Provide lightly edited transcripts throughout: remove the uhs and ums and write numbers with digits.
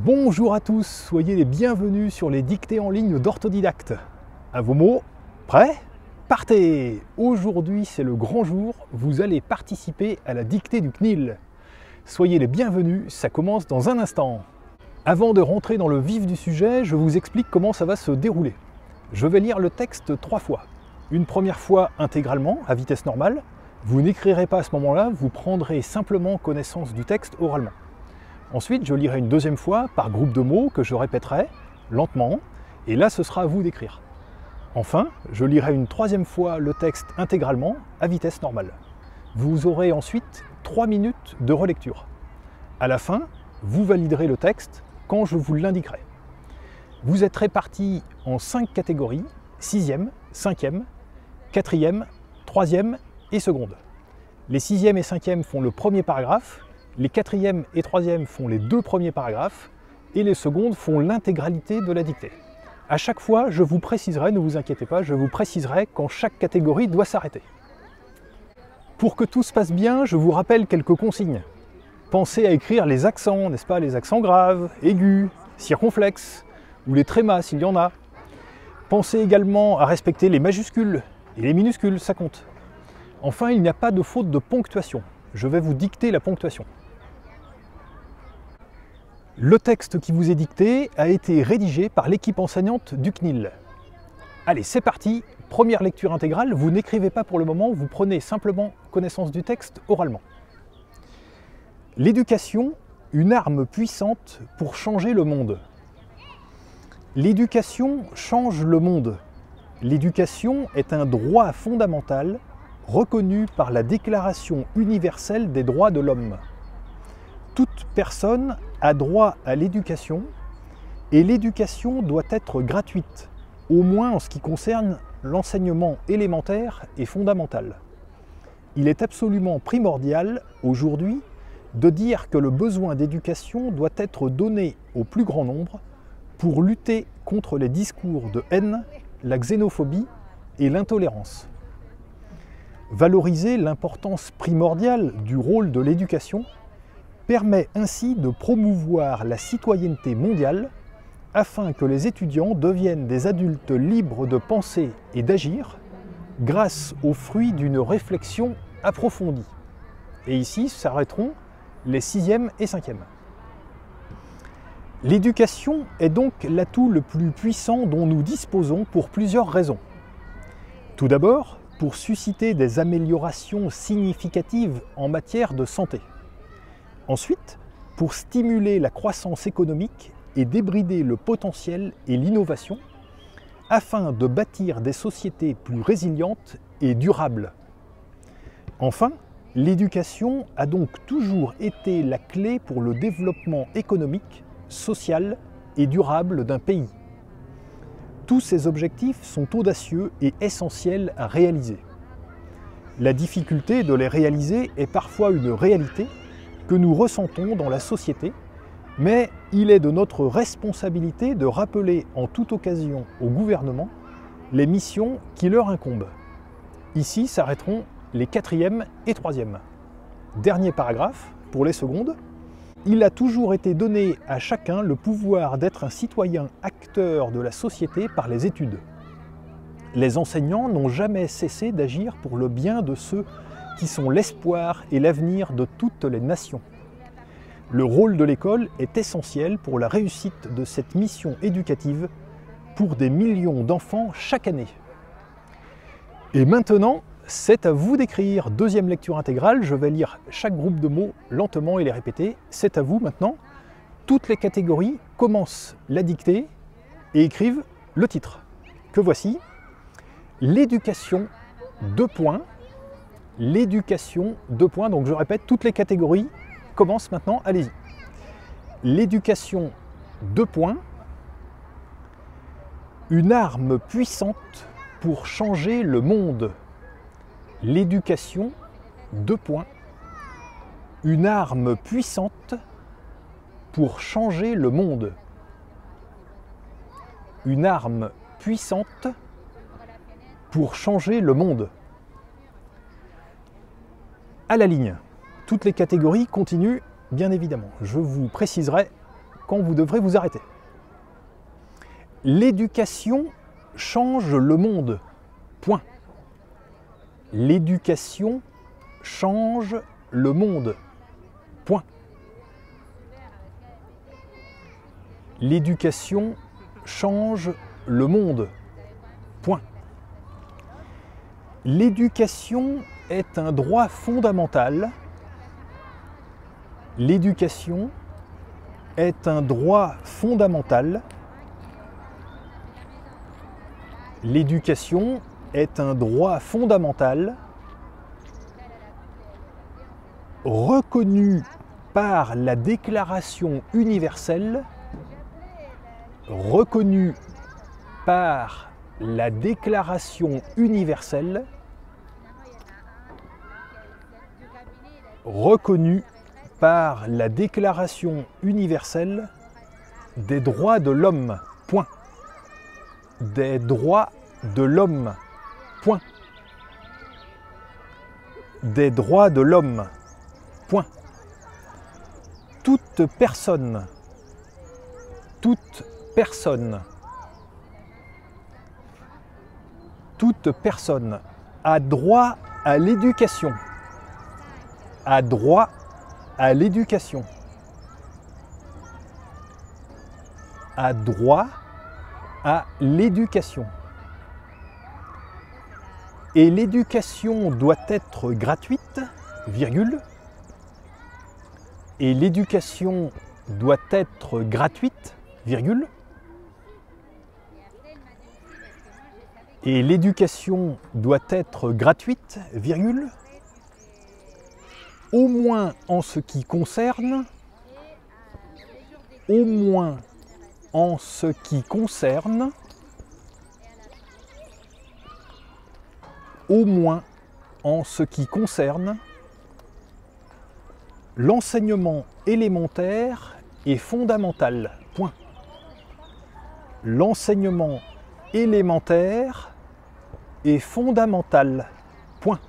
Bonjour à tous, soyez les bienvenus sur les dictées en ligne d'Orthodidacte. À vos mots, prêts? Partez! Aujourd'hui c'est le grand jour, vous allez participer à la dictée du CNIL. Soyez les bienvenus, ça commence dans un instant. Avant de rentrer dans le vif du sujet, je vous explique comment ça va se dérouler. Je vais lire le texte 3 fois. Une première fois intégralement, à vitesse normale. Vous n'écrirez pas à ce moment-là, vous prendrez simplement connaissance du texte oralement. Ensuite, je lirai une deuxième fois par groupe de mots que je répéterai lentement, et là ce sera à vous d'écrire. Enfin, je lirai une troisième fois le texte intégralement à vitesse normale. Vous aurez ensuite 3 minutes de relecture. À la fin, vous validerez le texte quand je vous l'indiquerai. Vous êtes répartis en 5 catégories, 6e, 5e, 4e, 3e et seconde. Les 6e et 5e font le premier paragraphe, les 4e et 3e font les 2 premiers paragraphes et les secondes font l'intégralité de la dictée. À chaque fois, je vous préciserai, ne vous inquiétez pas, je vous préciserai quand chaque catégorie doit s'arrêter. Pour que tout se passe bien, je vous rappelle quelques consignes. Pensez à écrire les accents, n'est-ce pas, les accents graves, aigus, circonflexes ou les trémas s'il y en a. Pensez également à respecter les majuscules et les minuscules, ça compte. Enfin, il n'y a pas de faute de ponctuation. Je vais vous dicter la ponctuation. Le texte qui vous est dicté a été rédigé par l'équipe enseignante du CNIL. Allez, c'est parti, première lecture intégrale, vous n'écrivez pas pour le moment, vous prenez simplement connaissance du texte oralement. L'éducation, une arme puissante pour changer le monde. L'éducation change le monde. L'éducation est un droit fondamental reconnu par la Déclaration universelle des droits de l'homme. Toute personne a droit à l'éducation et l'éducation doit être gratuite, au moins en ce qui concerne l'enseignement élémentaire et fondamental. Il est absolument primordial aujourd'hui de dire que le besoin d'éducation doit être donné au plus grand nombre pour lutter contre les discours de haine, la xénophobie et l'intolérance. Valoriser l'importance primordiale du rôle de l'éducation permet ainsi de promouvoir la citoyenneté mondiale afin que les étudiants deviennent des adultes libres de penser et d'agir grâce aux fruits d'une réflexion approfondie. Et ici s'arrêteront les 6e et 5e. L'éducation est donc l'atout le plus puissant dont nous disposons pour plusieurs raisons. Tout d'abord, pour susciter des améliorations significatives en matière de santé. Ensuite, pour stimuler la croissance économique et débrider le potentiel et l'innovation, afin de bâtir des sociétés plus résilientes et durables. Enfin, l'éducation a donc toujours été la clé pour le développement économique, social et durable d'un pays. Tous ces objectifs sont audacieux et essentiels à réaliser. La difficulté de les réaliser est parfois une réalité que nous ressentons dans la société, mais il est de notre responsabilité de rappeler en toute occasion au gouvernement les missions qui leur incombent. Ici s'arrêteront les 4e et 3e. Dernier paragraphe, pour les secondes. Il a toujours été donné à chacun le pouvoir d'être un citoyen acteur de la société par les études. Les enseignants n'ont jamais cessé d'agir pour le bien de ceux qui sont l'espoir et l'avenir de toutes les nations. Le rôle de l'école est essentiel pour la réussite de cette mission éducative pour des millions d'enfants chaque année. Et maintenant, c'est à vous d'écrire. Deuxième lecture intégrale, je vais lire chaque groupe de mots lentement et les répéter. C'est à vous maintenant. Toutes les catégories commencent la dictée et écrivent le titre. Que voici. L'éducation, 2 points. L'éducation, 2 points. Donc je répète, toutes les catégories commencent maintenant. Allez-y. L'éducation, 2 points. Une arme puissante pour changer le monde. L'éducation, 2 points. Une arme puissante pour changer le monde. Une arme puissante pour changer le monde. À la ligne. Toutes les catégories continuent, bien évidemment. Je vous préciserai quand vous devrez vous arrêter. L'éducation change le monde. Point. L'éducation change le monde. Point. L'éducation change le monde. Point. L'éducation est un droit fondamental. L'éducation est un droit fondamental. L'éducation est un droit fondamental reconnu par la Déclaration universelle, reconnu par la Déclaration universelle, reconnu par la Déclaration universelle des droits de l'homme. Point. Des droits de l'homme. Point. Des droits de l'homme. Point. Toute personne a droit à l'éducation. A droit à l'éducation. A droit à l'éducation. Et l'éducation doit être gratuite, virgule. Et l'éducation doit être gratuite, virgule. Et l'éducation doit être gratuite, virgule. Au moins en ce qui concerne, au moins en ce qui concerne, au moins en ce qui concerne l'enseignement élémentaire et fondamental. Point. L'enseignement élémentaire et fondamental. Point.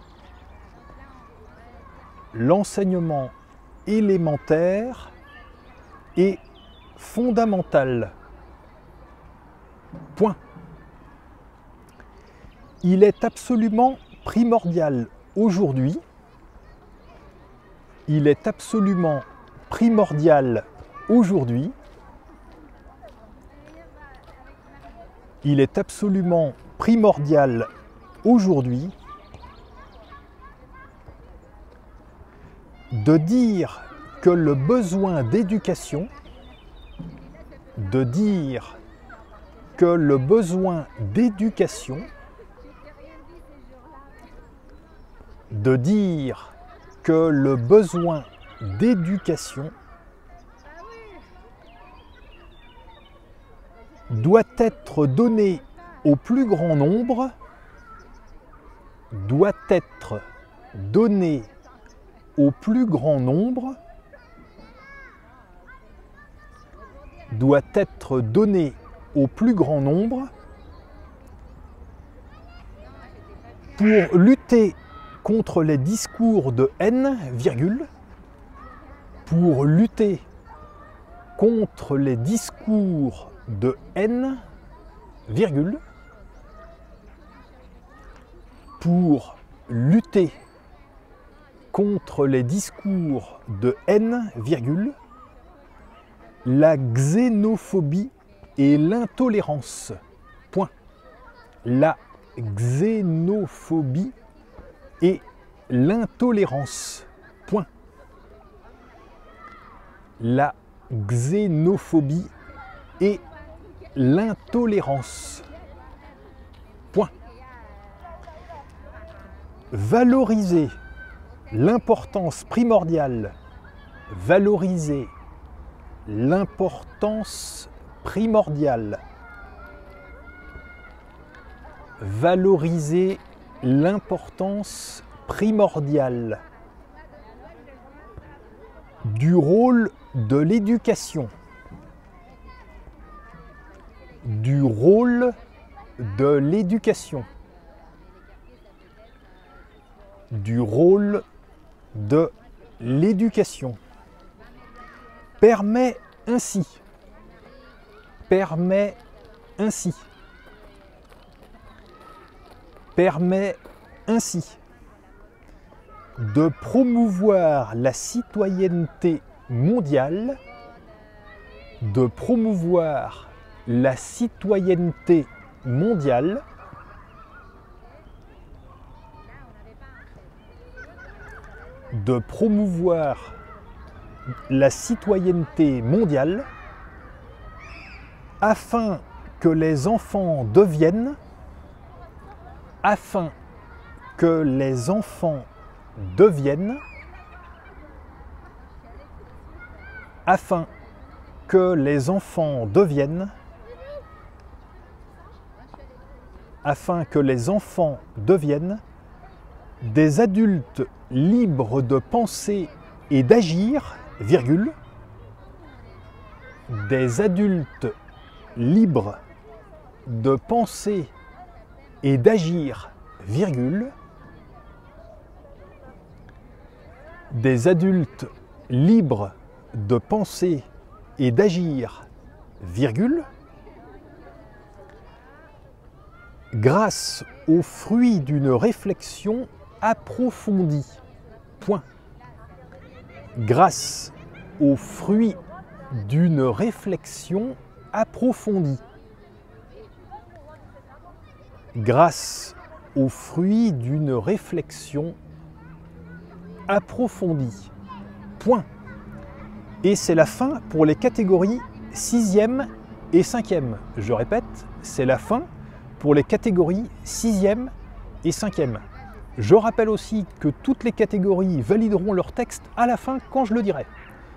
L'enseignement élémentaire et fondamental. Point. Il est absolument primordial aujourd'hui, il est absolument primordial aujourd'hui, il est absolument primordial aujourd'hui de dire que le besoin d'éducation, de dire que le besoin d'éducation, de dire que le besoin d'éducation doit être donné au plus grand nombre, doit être donné au plus grand nombre, doit être donné au plus grand nombre pour lutter contre les discours de haine, virgule, pour lutter contre les discours de haine, virgule, pour lutter contre les discours de haine, virgule, la xénophobie et l'intolérance. Point. La xénophobie et l'intolérance. Point. La xénophobie et l'intolérance. Point. Valoriser l'importance primordiale, valoriser l'importance primordiale, valoriser l'importance primordiale du rôle de l'éducation, du rôle de l'éducation, du rôle de l'éducation, permet ainsi permet ainsi de promouvoir la citoyenneté mondiale, de promouvoir la citoyenneté mondiale, de promouvoir la citoyenneté mondiale afin que les enfants deviennent, afin que les enfants deviennent, afin que les enfants deviennent, afin que les enfants deviennent des adultes libres de penser et d'agir, virgule, des adultes libres de penser et d'agir, virgule, des adultes libres de penser et d'agir, virgule, grâce aux fruits d'une réflexion approfondie, point. Grâce aux fruits d'une réflexion approfondie. Grâce aux fruits d'une réflexion approfondie. Point. Et c'est la fin pour les catégories 6e et 5e. Je répète, c'est la fin pour les catégories 6e et 5e. Je rappelle aussi que toutes les catégories valideront leur texte à la fin quand je le dirai.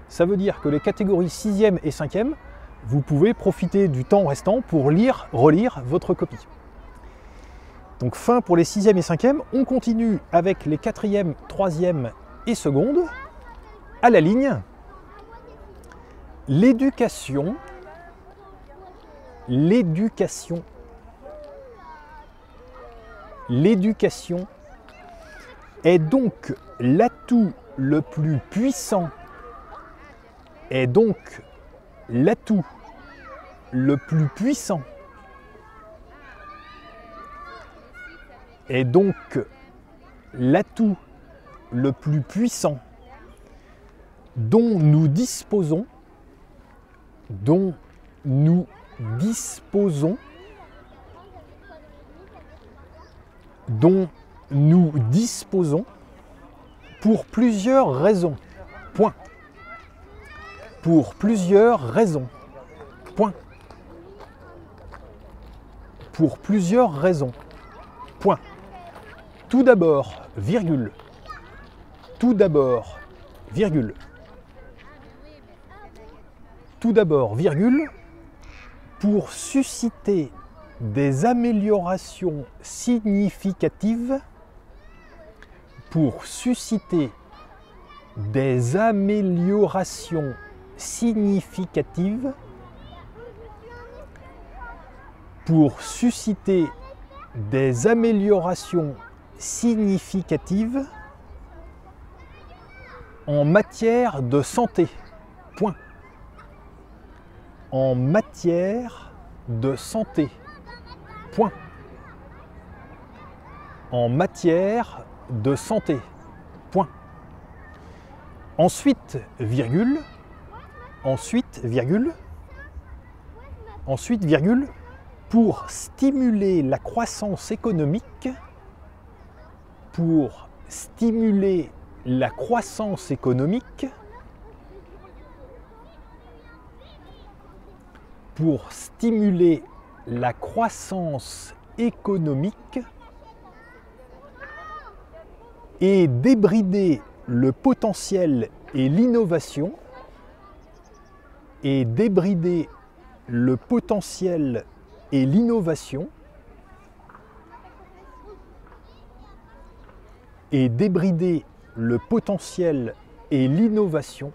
Ça veut dire que les catégories 6e et 5e, vous pouvez profiter du temps restant pour lire, relire votre copie. Donc fin pour les 6e et 5e, on continue avec les 4e, 3e et seconde. À la ligne, l'éducation est donc l'atout le plus puissant, est donc l'atout le plus puissant, est donc l'atout le plus puissant dont nous disposons, dont nous disposons, dont nous disposons pour plusieurs raisons. Point. Pour plusieurs raisons. Point. Pour plusieurs raisons. Point. Tout d'abord, virgule. Tout d'abord, virgule. Tout d'abord, virgule, pour susciter des améliorations significatives, pour susciter des améliorations significatives, pour susciter des améliorations significatives en matière de santé. Point. En matière de santé. Point. En matière de santé. Point. Ensuite, virgule. Ensuite, virgule. Ensuite, virgule. Pour stimuler la croissance économique. Pour stimuler la croissance économique. Pour stimuler la croissance économique et débrider le potentiel et l'innovation, et débrider le potentiel et l'innovation, et débrider le potentiel et l'innovation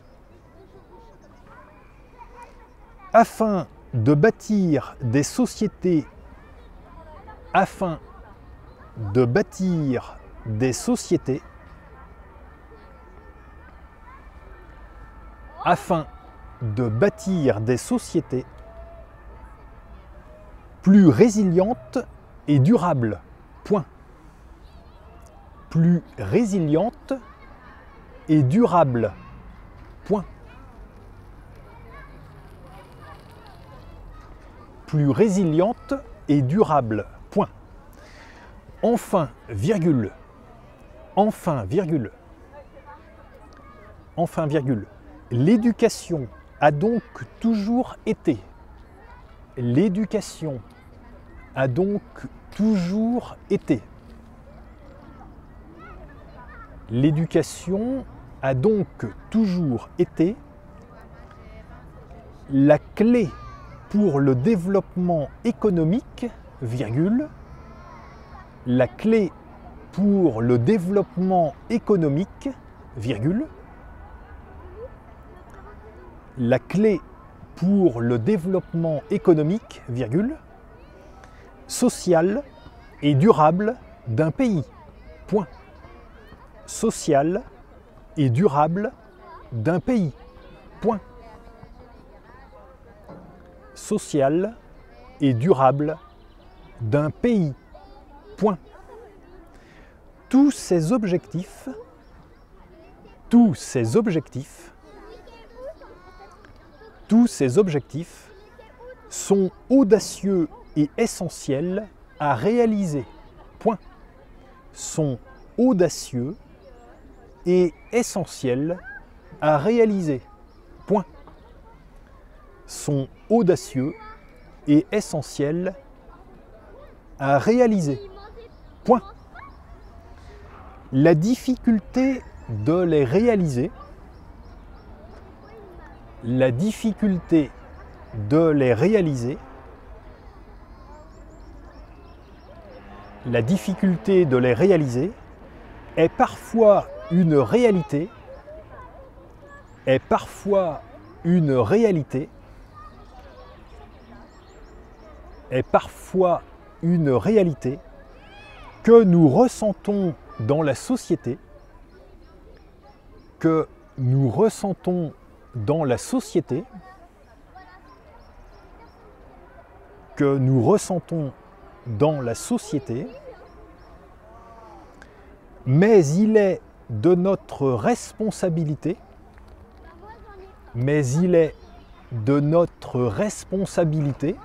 afin de bâtir des sociétés, afin de bâtir des sociétés, afin de bâtir des sociétés plus résiliente et durable. Point. Plus résiliente et durable. Point. Plus résiliente et durable. Point. Enfin, virgule. Enfin, virgule. Enfin, virgule. L'éducation a donc toujours été. L'éducation a donc toujours été. L'éducation a donc toujours été la clé pour le développement économique, virgule, la clé pour le développement économique, virgule, la clé pour le développement économique, virgule, social et durable d'un pays. Point. Social et durable d'un pays. Point. Social et durable d'un pays. Point. Tous ces objectifs sont audacieux et essentiels à réaliser. Point. Sont audacieux et essentiels à réaliser. Point. Sont audacieux et essentiels à réaliser. Point. La difficulté de les réaliser, la difficulté de les réaliser, la difficulté de les réaliser est parfois une réalité, est parfois une réalité, est parfois une réalité que nous ressentons dans la société, que nous ressentons dans la société, que nous ressentons dans la société, mais il est de notre responsabilité, mais il est de notre responsabilité,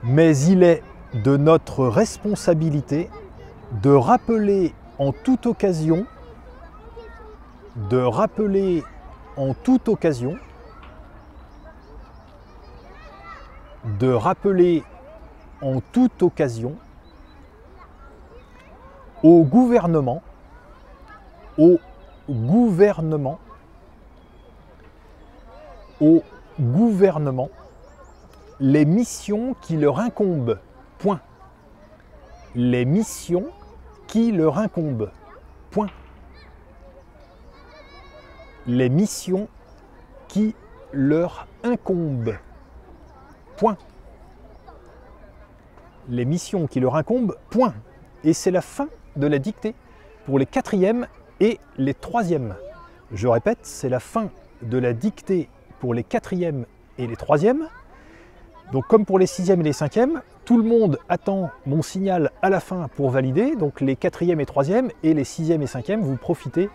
mais il est de notre responsabilité de rappeler en toute occasion, de rappeler en toute occasion, de rappeler en toute occasion au gouvernement, au gouvernement, au gouvernement, les missions qui leur incombent. Point. Les missions qui leur incombent. Point. Les missions qui leur incombent. Point. Les missions qui leur incombent. Point. Et c'est la fin de la dictée pour les 4e et les 3e. Je répète, c'est la fin de la dictée pour les 4e et les 3e. Donc comme pour les 6e et les 5e, tout le monde attend mon signal à la fin pour valider. Donc les 4e et 3e et les 6e et 5e, vous profitez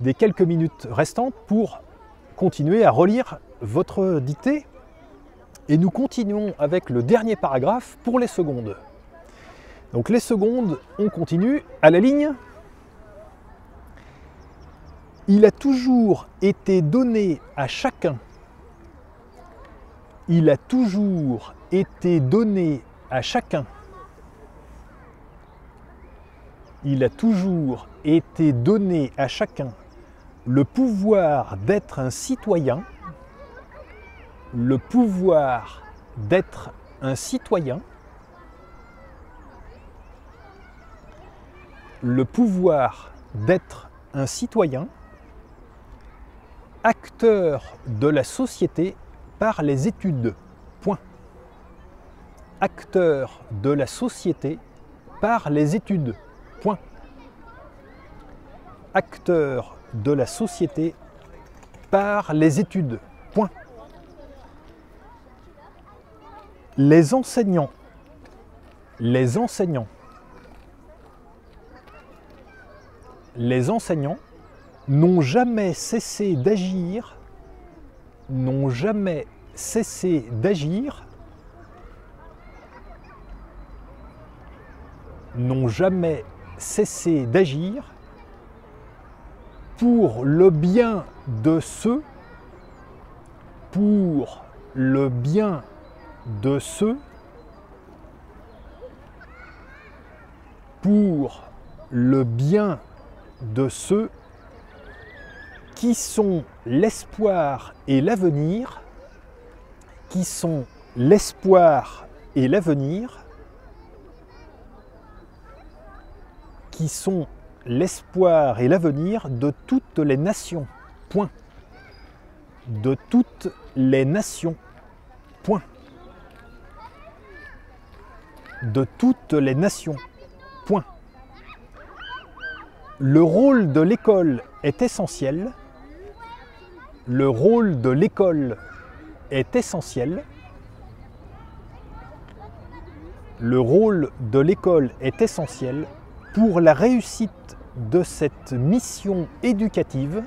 des quelques minutes restantes pour continuer à relire votre dictée. Et nous continuons avec le dernier paragraphe pour les secondes. Donc les secondes, on continue à la ligne. Il a toujours été donné à chacun. Il a toujours été donné à chacun. Il a toujours été donné à chacun le pouvoir d'être un citoyen, le pouvoir d'être un citoyen, le pouvoir d'être un citoyen, acteur de la société par les études. Point. Acteur de la société par les études. Point. Acteur de la société par les études. Point. Les enseignants n'ont jamais cessé d'agir pour le bien de ceux qui sont l'espoir et l'avenir, de toutes les nations. Point. De toutes les nations. Point. De toutes les nations. Point. Le rôle de l'école est essentiel. Le rôle de l'école est essentiel. Le rôle de l'école est essentiel pour la réussite de cette mission éducative.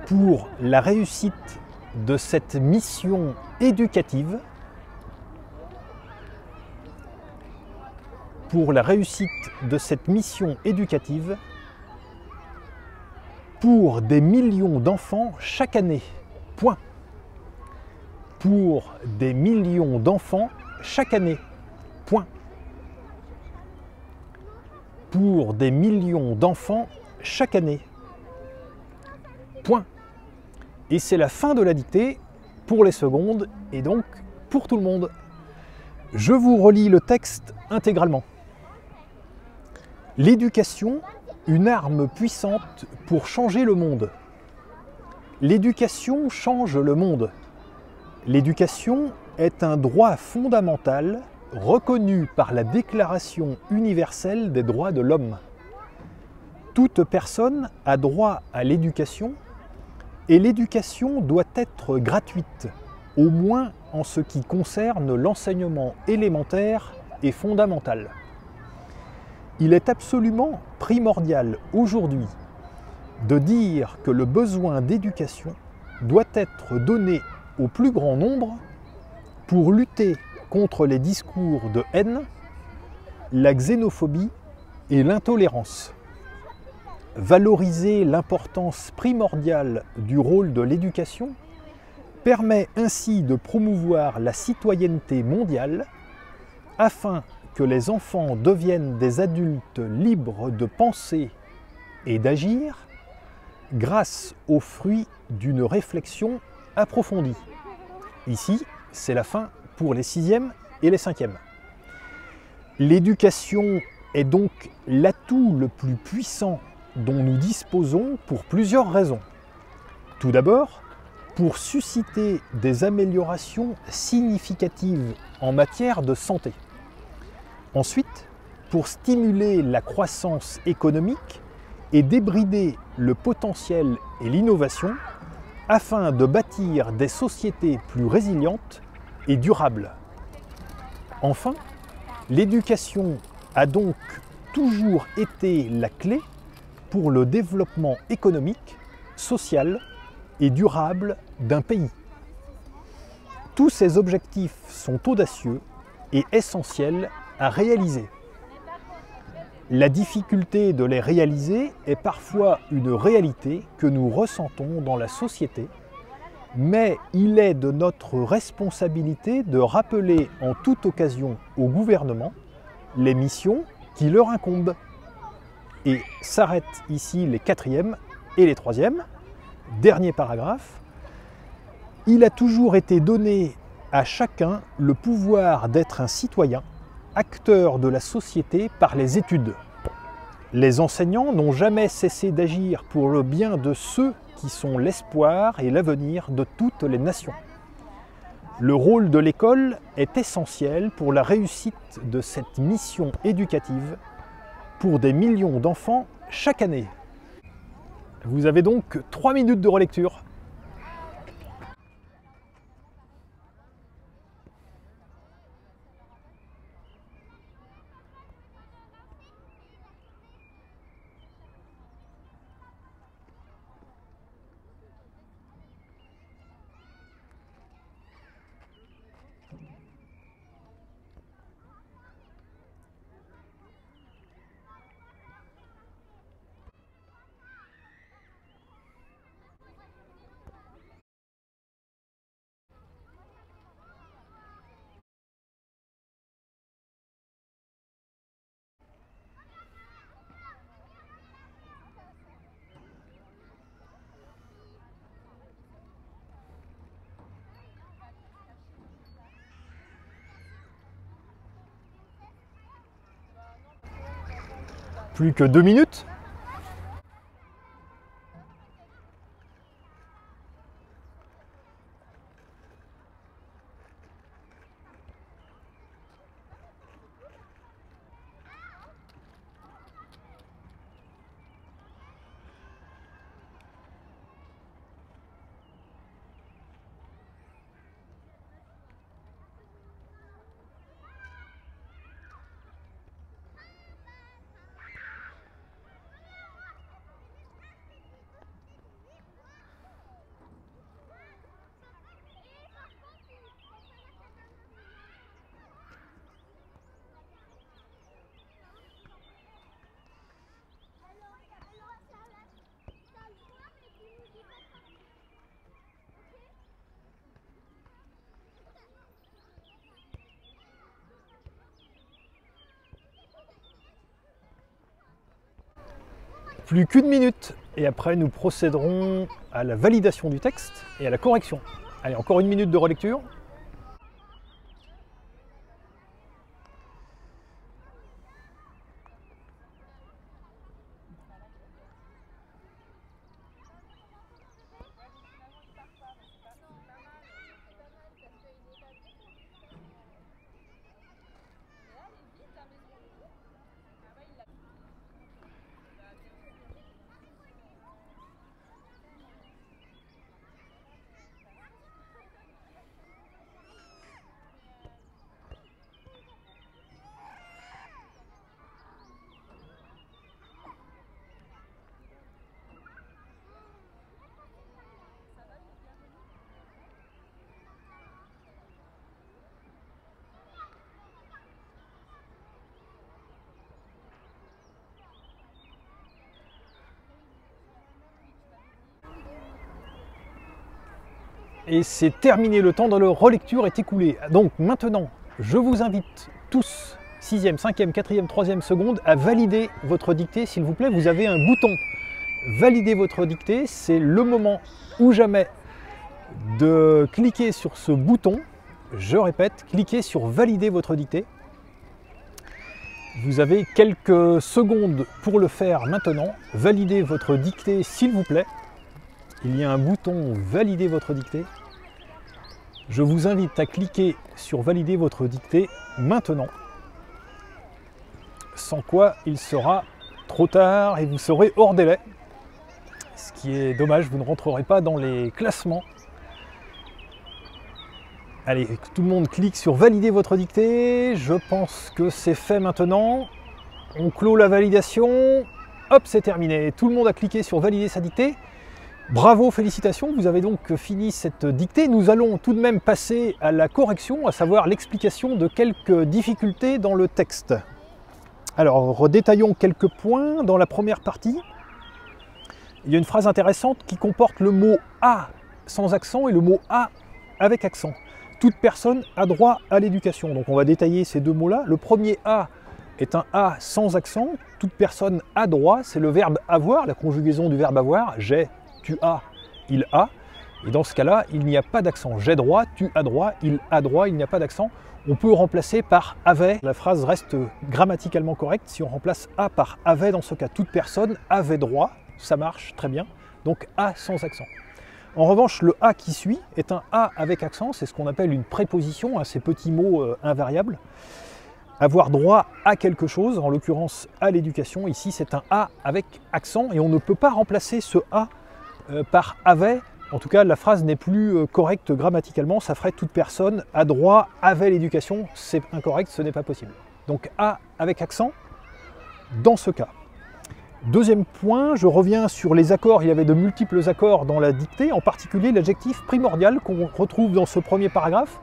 Pour la réussite de cette mission éducative. Pour la réussite de cette mission éducative, pour des millions d'enfants chaque année. Point. Pour des millions d'enfants chaque année. Point. Pour des millions d'enfants chaque année. Point. Et c'est la fin de la dictée pour les secondes et donc pour tout le monde. Je vous relis le texte intégralement. L'éducation, une arme puissante pour changer le monde. L'éducation change le monde. L'éducation est un droit fondamental reconnu par la Déclaration universelle des droits de l'homme. Toute personne a droit à l'éducation et l'éducation doit être gratuite, au moins en ce qui concerne l'enseignement élémentaire et fondamental. Il est absolument primordial aujourd'hui de dire que le besoin d'éducation doit être donné au plus grand nombre pour lutter contre les discours de haine, la xénophobie et l'intolérance. Valoriser l'importance primordiale du rôle de l'éducation permet ainsi de promouvoir la citoyenneté mondiale afin que les enfants deviennent des adultes libres de penser et d'agir grâce aux fruits d'une réflexion approfondie. Ici, c'est la fin pour les 6e et les 5e. L'éducation est donc l'atout le plus puissant dont nous disposons pour plusieurs raisons. Tout d'abord, pour susciter des améliorations significatives en matière de santé. Ensuite, pour stimuler la croissance économique et débrider le potentiel et l'innovation afin de bâtir des sociétés plus résilientes et durables. Enfin, l'éducation a donc toujours été la clé pour le développement économique, social et durable d'un pays. Tous ces objectifs sont audacieux et essentiels à réaliser. La difficulté de les réaliser est parfois une réalité que nous ressentons dans la société, mais il est de notre responsabilité de rappeler en toute occasion au gouvernement les missions qui leur incombent. Et s'arrêtent ici les 4e et les 3e. Dernier paragraphe. Il a toujours été donné à chacun le pouvoir d'être un citoyen, acteur de la société par les études. Les enseignants n'ont jamais cessé d'agir pour le bien de ceux qui sont l'espoir et l'avenir de toutes les nations. Le rôle de l'école est essentiel pour la réussite de cette mission éducative pour des millions d'enfants chaque année. Vous avez donc 3 minutes de relecture. Plus que 2 minutes. Plus qu'une minute, et après nous procéderons à la validation du texte et à la correction. Allez, encore 1 minute de relecture. Et c'est terminé, le temps de la relecture est écoulé. Donc maintenant, je vous invite tous, 6e, 5e, 4e, 3e seconde, à valider votre dictée, s'il vous plaît. Vous avez un bouton « Valider votre dictée », c'est le moment ou jamais de cliquer sur ce bouton. Je répète, cliquez sur « Valider votre dictée ». Vous avez quelques secondes pour le faire maintenant. Validez votre dictée, s'il vous plaît. Il y a un bouton « Valider votre dictée ». Je vous invite à cliquer sur « Valider votre dictée » maintenant. Sans quoi, il sera trop tard et vous serez hors délai. Ce qui est dommage, vous ne rentrerez pas dans les classements. Allez, tout le monde clique sur « Valider votre dictée ». Je pense que c'est fait maintenant. On clôt la validation. Hop, c'est terminé. Tout le monde a cliqué sur « Valider sa dictée ». Bravo, félicitations, vous avez donc fini cette dictée. Nous allons tout de même passer à la correction, à savoir l'explication de quelques difficultés dans le texte. Alors, redétaillons quelques points dans la première partie. Il y a une phrase intéressante qui comporte le mot « a » sans accent et le mot « a » avec accent. Toute personne a droit à l'éducation. Donc on va détailler ces deux mots-là. Le premier « a » est un « a » sans accent. Toute personne a droit, c'est le verbe « avoir », la conjugaison du verbe « avoir », j'ai, tu as, il a. Et dans ce cas-là, il n'y a pas d'accent. J'ai droit, tu as droit, il a droit, il n'y a pas d'accent. On peut remplacer par avait. La phrase reste grammaticalement correcte si on remplace a par avait. Dans ce cas, toute personne avait droit. Ça marche très bien. Donc a sans accent. En revanche, le a qui suit est un a avec accent. C'est ce qu'on appelle une préposition, ces petits mots invariables. Avoir droit à quelque chose, en l'occurrence à l'éducation. Ici, c'est un a avec accent et on ne peut pas remplacer ce a par avait. En tout cas, la phrase n'est plus correcte grammaticalement. Ça ferait toute personne a droit avait l'éducation. C'est incorrect, ce n'est pas possible. Donc a avec accent dans ce cas. Deuxième point, je reviens sur les accords. Il y avait de multiples accords dans la dictée, en particulier l'adjectif primordial qu'on retrouve dans ce premier paragraphe,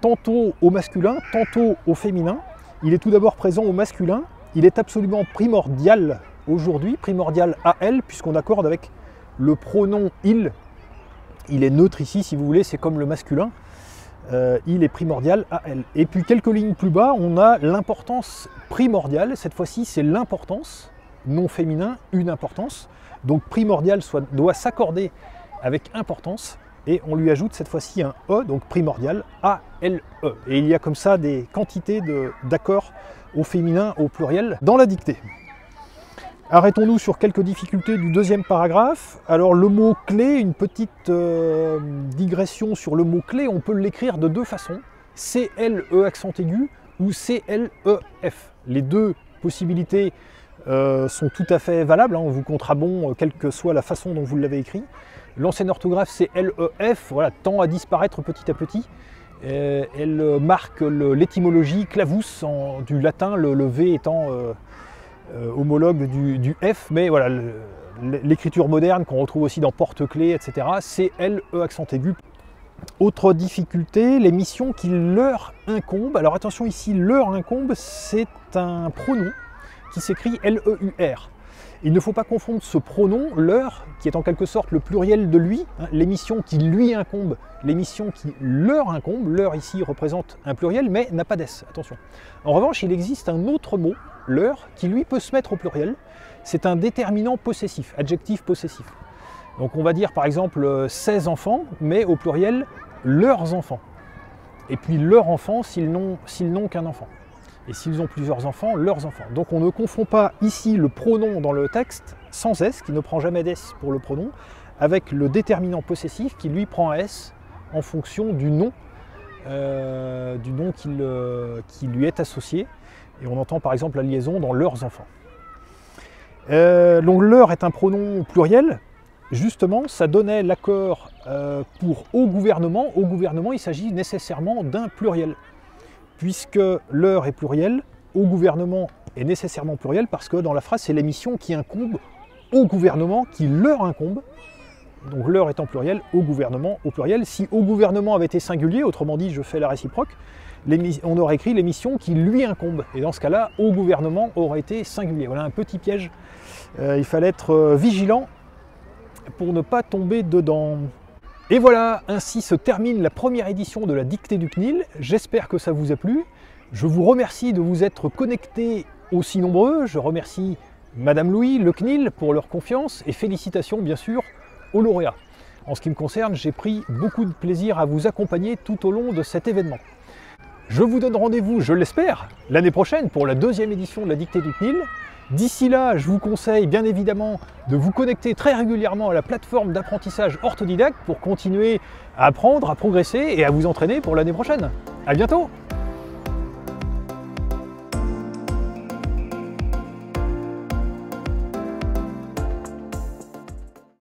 tantôt au masculin, tantôt au féminin. Il est tout d'abord présent au masculin. Il est absolument primordial aujourd'hui, primordial à elle, puisqu'on accorde avec le pronom il. Il est neutre ici, si vous voulez, c'est comme le masculin. Il est primordial à elle. Et puis quelques lignes plus bas, on a l'importance primordiale. Cette fois-ci, c'est l'importance, non féminin, une importance. Donc primordial doit s'accorder avec importance. Et on lui ajoute cette fois-ci un E, donc primordial, A-L-E. Et il y a comme ça des quantités d'accords au féminin, au pluriel, dans la dictée. Arrêtons-nous sur quelques difficultés du deuxième paragraphe. Alors le mot clé, une petite digression sur le mot clé, on peut l'écrire de deux façons, C-L-E accent aigu ou C-L-E-F. Les deux possibilités sont tout à fait valables, hein, on vous comptera bon quelle que soit la façon dont vous l'avez écrit. L'ancienne orthographe C-L-E-F, voilà, tend à disparaître petit à petit. Elle marque l'étymologie clavus du latin, le V étant homologue du F, mais voilà, l'écriture moderne qu'on retrouve aussi dans porte-clés, etc., c'est L-E accent aigu. Autre difficulté, les missions qui leur incombent. Alors attention ici, leur incombe, c'est un pronom qui s'écrit L-E-U-R. Il ne faut pas confondre ce pronom, leur, qui est en quelque sorte le pluriel de lui, hein, les missions qui lui incombent, les missions qui leur incombent. Leur ici représente un pluriel, mais n'a pas d'S, attention. En revanche, il existe un autre mot, leur, qui lui peut se mettre au pluriel. C'est un déterminant possessif, adjectif possessif. Donc on va dire par exemple 16 enfants, mais au pluriel, leurs enfants. Et puis leur enfant s'ils n'ont qu'un enfant. Et s'ils ont plusieurs enfants, leurs enfants. Donc on ne confond pas ici le pronom dans le texte sans S, qui ne prend jamais d'S pour le pronom, avec le déterminant possessif qui lui prend un S en fonction du nom qui lui est associé. Et on entend par exemple la liaison dans leurs enfants. Donc leur est un pronom pluriel. Justement, ça donnait l'accord pour au gouvernement. Au gouvernement, il s'agit nécessairement d'un pluriel. Puisque leur est pluriel, au gouvernement est nécessairement pluriel parce que dans la phrase, c'est les missions qui incombent au gouvernement, qui leur incombent. Donc leur étant pluriel, au gouvernement au pluriel. Si au gouvernement avait été singulier, autrement dit, je fais la réciproque, on aurait écrit les missions qui lui incombent. Et dans ce cas-là, au gouvernement aurait été singulier. Voilà un petit piège. Il fallait être vigilant pour ne pas tomber dedans. Et voilà, ainsi se termine la première édition de la dictée du CNIL. J'espère que ça vous a plu. Je vous remercie de vous être connectés aussi nombreux. Je remercie Madame Louis, le CNIL, pour leur confiance et félicitations bien sûr aux lauréats. En ce qui me concerne, j'ai pris beaucoup de plaisir à vous accompagner tout au long de cet événement. Je vous donne rendez-vous, je l'espère, l'année prochaine pour la deuxième édition de la dictée du CNIL. D'ici là, je vous conseille bien évidemment de vous connecter très régulièrement à la plateforme d'apprentissage orthodidacte pour continuer à apprendre, à progresser et à vous entraîner pour l'année prochaine. À bientôt!